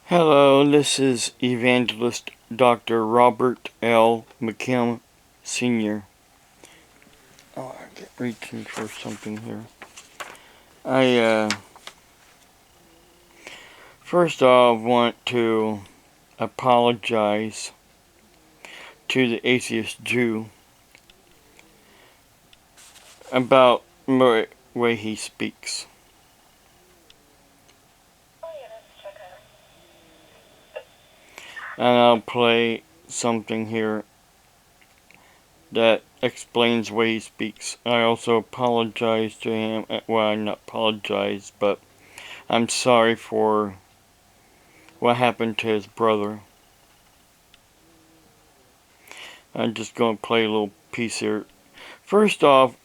Hello, this is Evangelist Dr. Robert L. McKim Sr. Oh, I get reaching for something here. First off want to apologize to the Atheist Jew about the way he speaks. And I'll play something here that explains the way he speaks. I also apologize to him. Well, not apologize, but I'm sorry for what happened to his brother. I'm just going to play a little piece here. First off,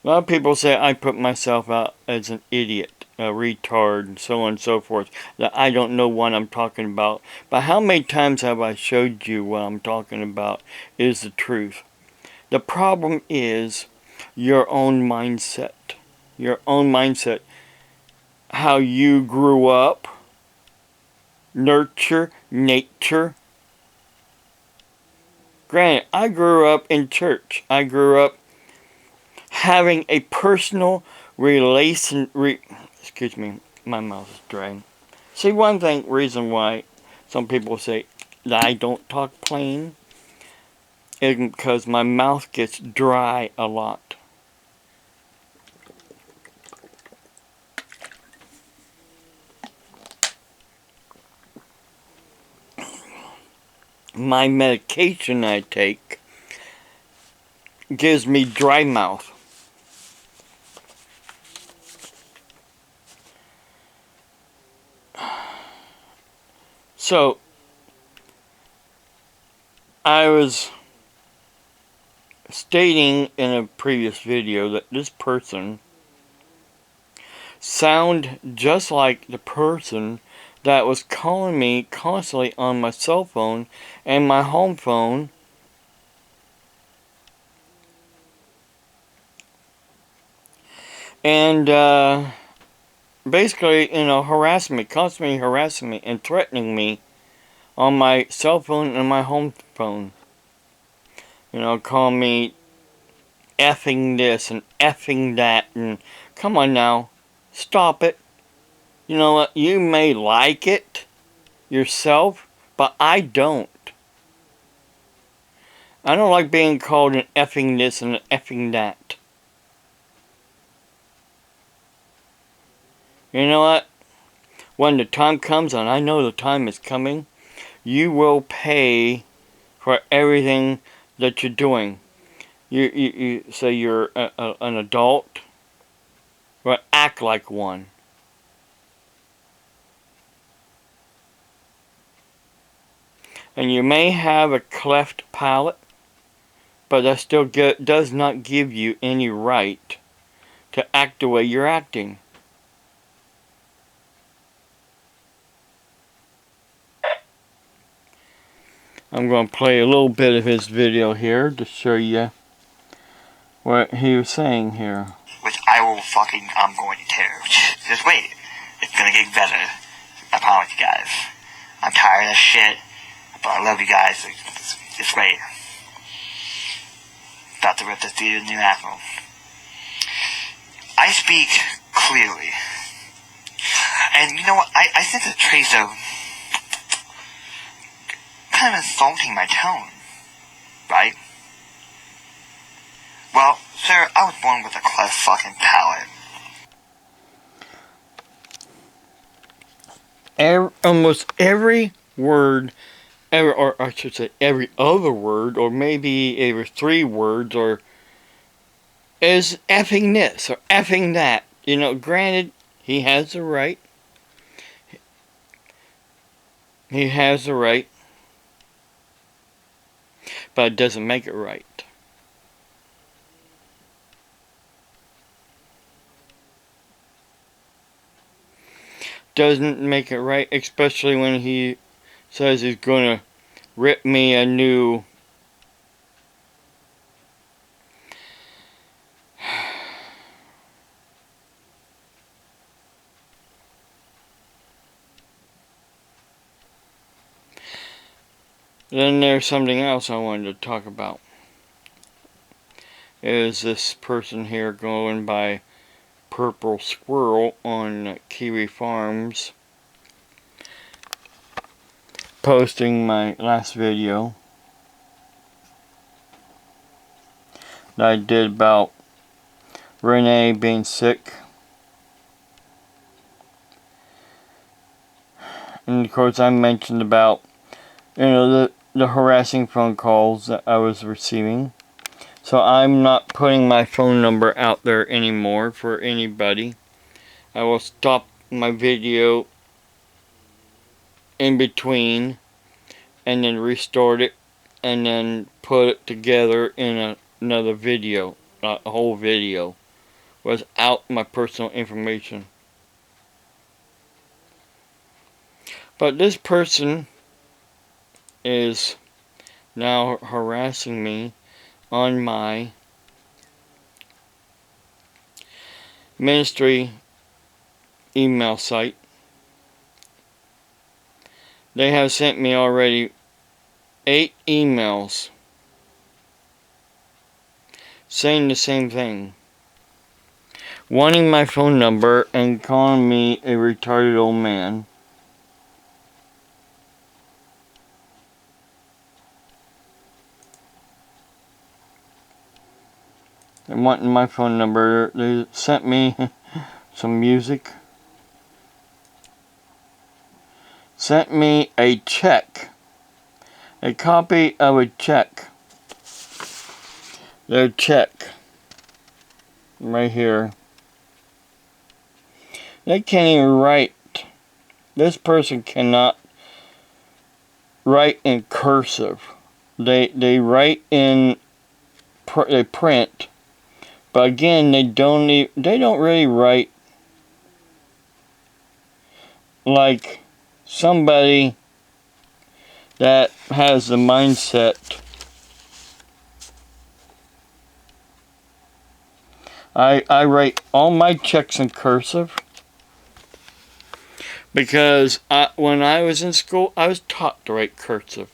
a lot of people say I put myself out as an idiot, a retard, and so on and so forth, that I don't know what I'm talking about. But how many times have I showed you what I'm talking about is the truth? The problem is your own mindset. Your own mindset. How you grew up, nurture, nature. Granted, I grew up in church. I grew up having a personal excuse me, my mouth is dry. See, one reason why some people say that I don't talk plain is because my mouth gets dry a lot. My medication I take gives me dry mouth. So, I was stating in a previous video that this person sound just like the person that was calling me constantly on my cell phone and my home phone. And, basically, constantly harassing me and threatening me on my cell phone and my home phone. Calling me effing this and effing that, and come on now, stop it. You know what, you may like it yourself, but I don't. I don't like being called an effing this and an effing that. You know what? When the time comes, and I know the time is coming, you will pay for everything that you're doing. You say you're an adult, but act like one. And you may have a cleft palate, but that still does not give you any right to act the way you're acting. I'm going to play a little bit of his video here to show you what he was saying here. Which I'm going to tear. Just wait. It's gonna get better. I promise you guys. I'm tired of this shit, but I love you guys. Just wait. About to rip this dude a new asshole. I speak clearly. And you know what? I sense a trace of kind of insulting my tone. Right? Well, sir, I was born with a cleft fucking palate. Almost every word, or I should say every other word, or maybe every 3 words, or is effing this or effing that. Granted, he has the right. He has the right, but it doesn't make it right. Doesn't make it right, especially when he says he's going to rip me a new Then there's something else I wanted to talk about. Is this person here going by Purple Squirrel on Kiwi Farms, posting my last video that I did about Renee being sick. And of course I mentioned about, the harassing phone calls that I was receiving. So I'm not putting my phone number out there anymore for anybody. I will stop my video in between and then restart it and then put it together in another video, a whole video, without my personal information. But this person is now harassing me on my ministry email site. They have sent me already 8 emails saying the same thing, wanting my phone number and calling me a retarded old man. And wanting my phone number. They sent me some music. Sent me a check. A copy of a check. Their check. Right here. They can't even write. This person cannot write in cursive. They write in, they print. But again, they don't really write like somebody that has the mindset. I write all my checks in cursive because when I was in school, I was taught to write cursive.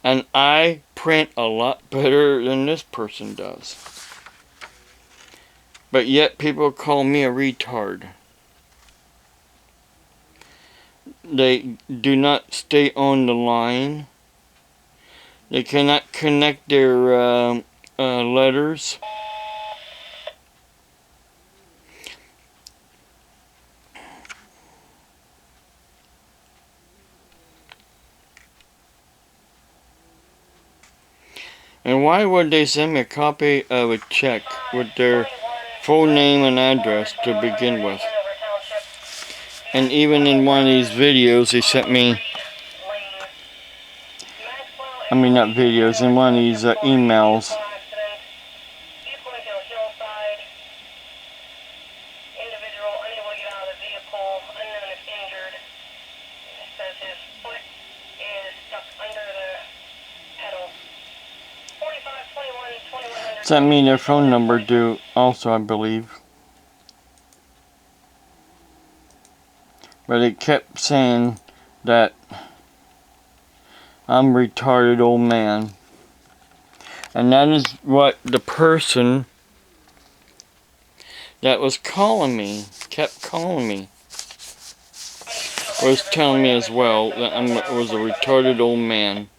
And I print a lot better than this person does. But yet people call me a retard. They do not stay on the line. They cannot connect their letters. And why would they send me a copy of a check with their full name and address to begin with? And even in one of these videos, they sent me, not videos, in one of these emails. Sent me their phone number too, also, I believe. But it kept saying that I'm a retarded old man. And that is what the person that was calling me, kept calling me, was telling me as well, that I was a retarded old man.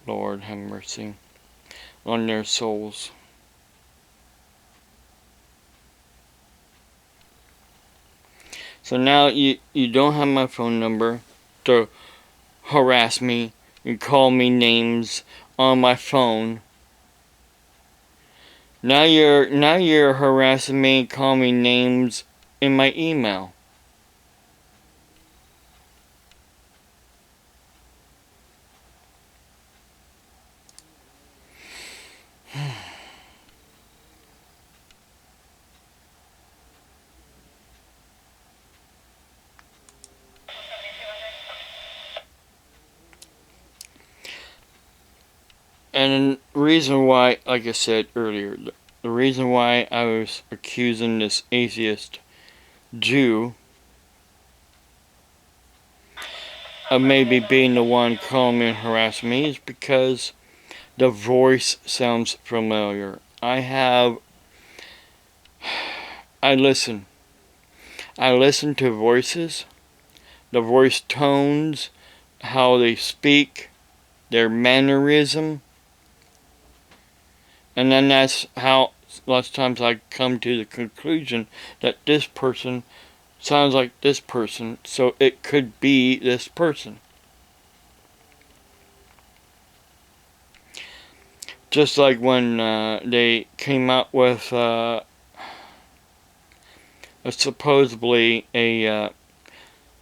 Lord have mercy on their souls. So now you don't have my phone number to harass me and call me names on my phone. Now you're harassing me and calling me names in my email. And the reason why, like I said earlier, the reason why I was accusing this atheist Jew of maybe being the one calling me and harassing me is because the voice sounds familiar. I listen. I listen to voices, the voice tones, how they speak, their mannerism, and then that's how lots of times I come to the conclusion that this person sounds like this person, so it could be this person. Just like when they came out with supposedly a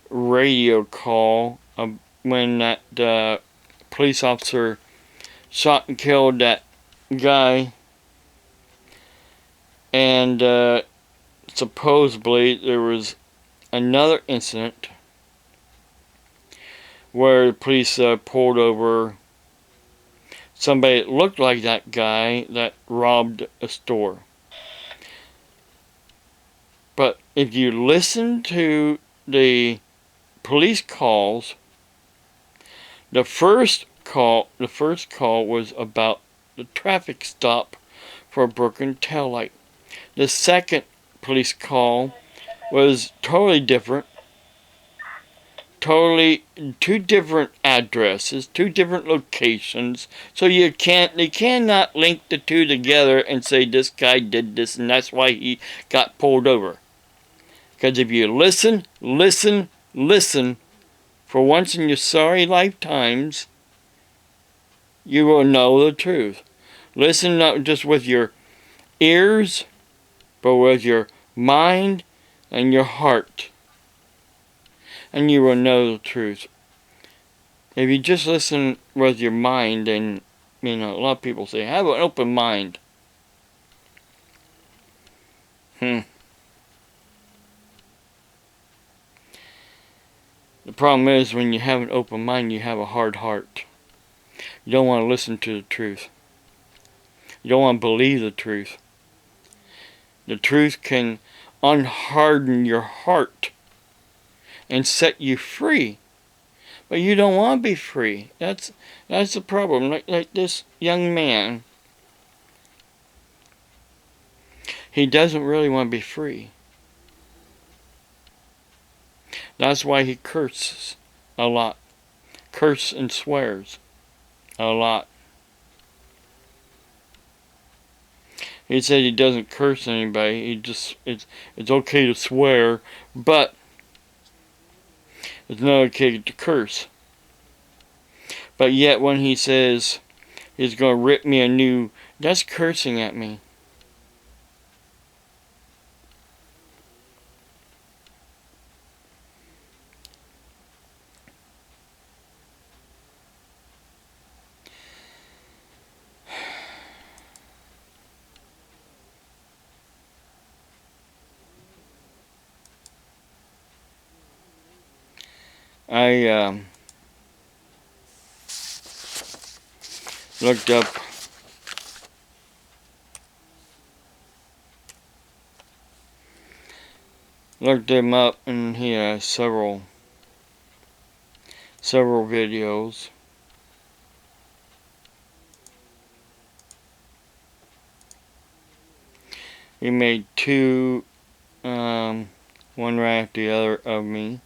radio call when that police officer shot and killed that guy, and supposedly there was another incident where the police pulled over somebody that looked like that guy that robbed a store. But if you listen to the police calls, the first call was about the traffic stop for a broken taillight. The second police call was totally different. Totally two different addresses, two different locations. So they cannot link the two together and say this guy did this and that's why he got pulled over. Because if you listen for once in your sorry lifetimes, you will know the truth. Listen not just with your ears, but with your mind and your heart. And you will know the truth. If you just listen with your mind, and a lot of people say, have an open mind. The problem is when you have an open mind, you have a hard heart. You don't want to listen to the truth. You don't want to believe the truth. The truth can unharden your heart and set you free. But you don't want to be free. That's the problem. Like this young man, he doesn't really want to be free. That's why he curses a lot. Curses and swears a lot. He said he doesn't curse anybody. It's okay to swear, but it's not okay to curse. But yet when he says he's going to rip me a new, that's cursing at me. I looked him up, and he has several videos. He made two, one right after the other of me.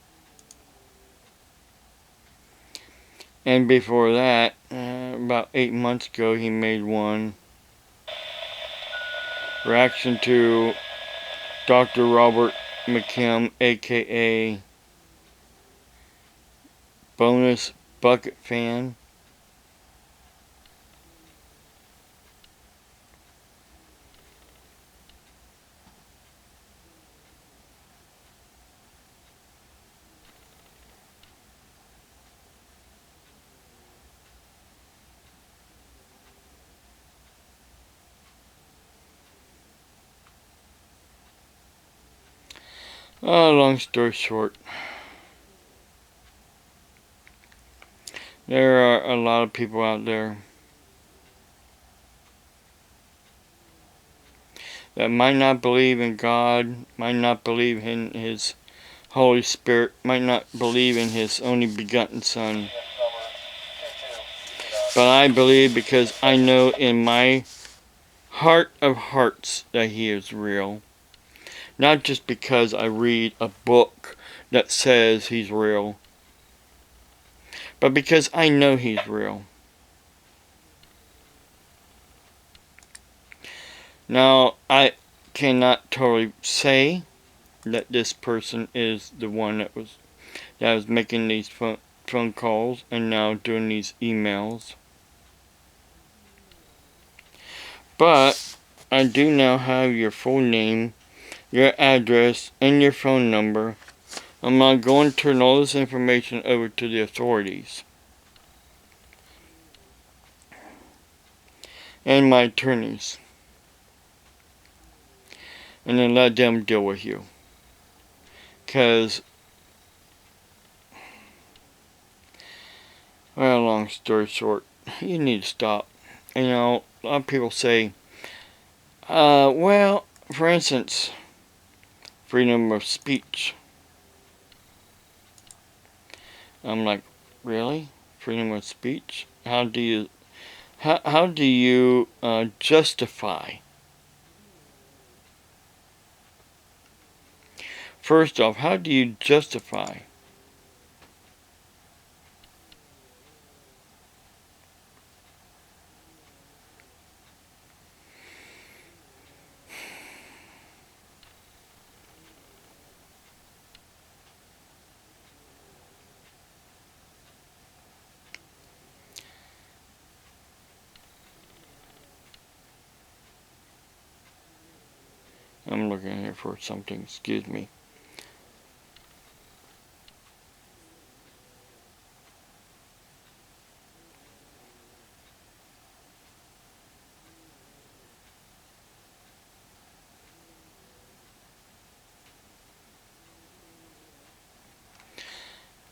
And before that, about 8 months ago, he made one. Reaction to Dr. Robert McKim, aka Bonus Bucket Fan. Long story short, there are a lot of people out there that might not believe in God, might not believe in His Holy Spirit, might not believe in His only begotten Son. But I believe because I know in my heart of hearts that He is real. Not just because I read a book that says He's real, but because I know He's real. Now, I cannot totally say that this person is the one that was making these phone calls and now doing these emails. But I do now have your full name, your address, and your phone number. I'm now going to turn all this information over to the authorities and my attorneys, and then let them deal with you. Because, well, long story short, you need to stop. You know, a lot of people say, well, for instance, freedom of speech. I'm like, really? Freedom of speech? How do you justify? First off, how do you justify? I'm looking here for something, excuse me.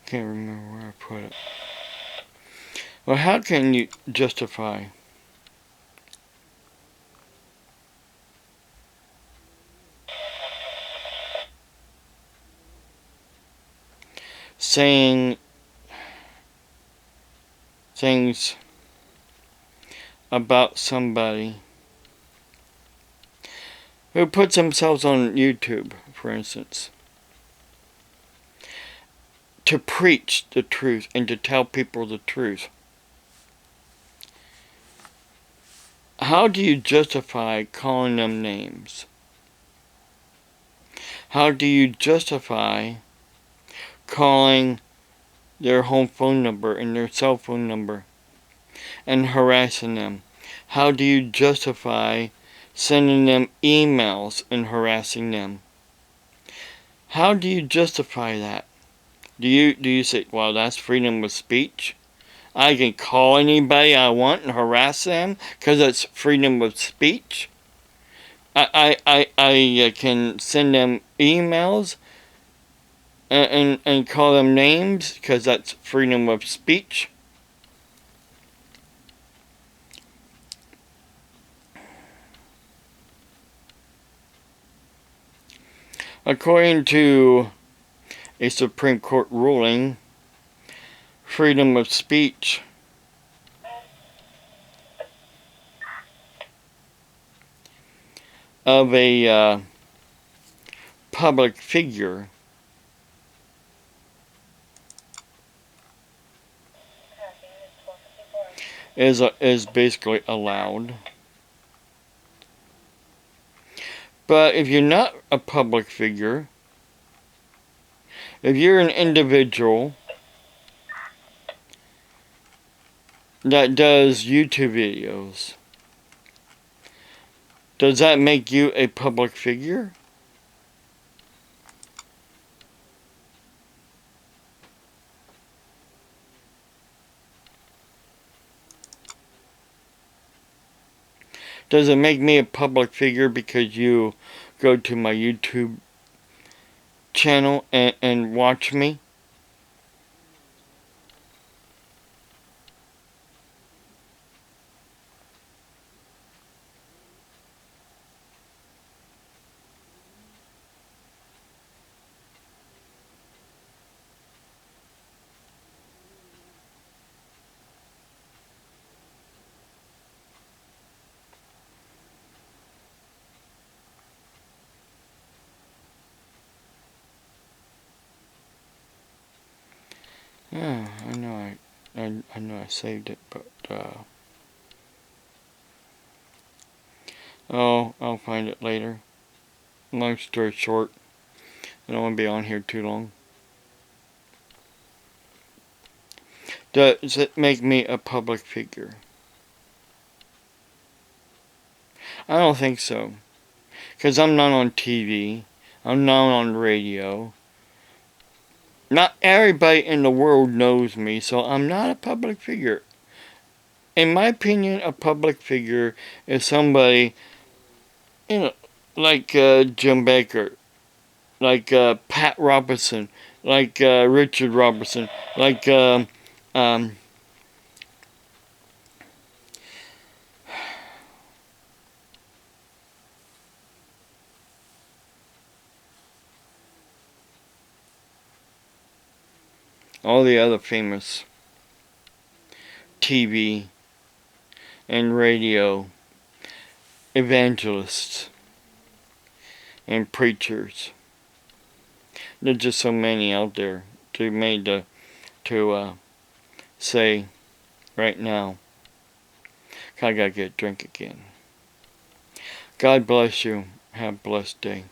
Can't remember where I put it. Well, how can you justify saying things about somebody who puts themselves on YouTube, for instance, to preach the truth and to tell people the truth? How do you justify calling them names? How do you justify calling their home phone number and their cell phone number and harassing them? How do you justify sending them emails and harassing them? How do you justify that? Do you say, well, that's freedom of speech? I can call anybody I want and harass them because it's freedom of speech? I can send them emails and call them names because that's freedom of speech? According to a Supreme Court ruling, freedom of speech of a public figure is basically allowed. But if you're not a public figure, if you're an individual that does YouTube videos, does that make you a public figure? Does it make me a public figure because you go to my YouTube channel and watch me? I know I know I saved it, but oh, I'll find it later. Long story short, I don't want to be on here too long. Does it make me a public figure? I don't think so. Because I'm not on TV. I'm not on radio. Not everybody in the world knows me, so I'm not a public figure. In my opinion, a public figure is somebody, you know, like Jim Baker, like Pat Robertson, like Richard Robertson, like um, all the other famous TV and radio evangelists and preachers. There's just so many out there to say right now. I gotta get a drink again. God bless you. Have a blessed day.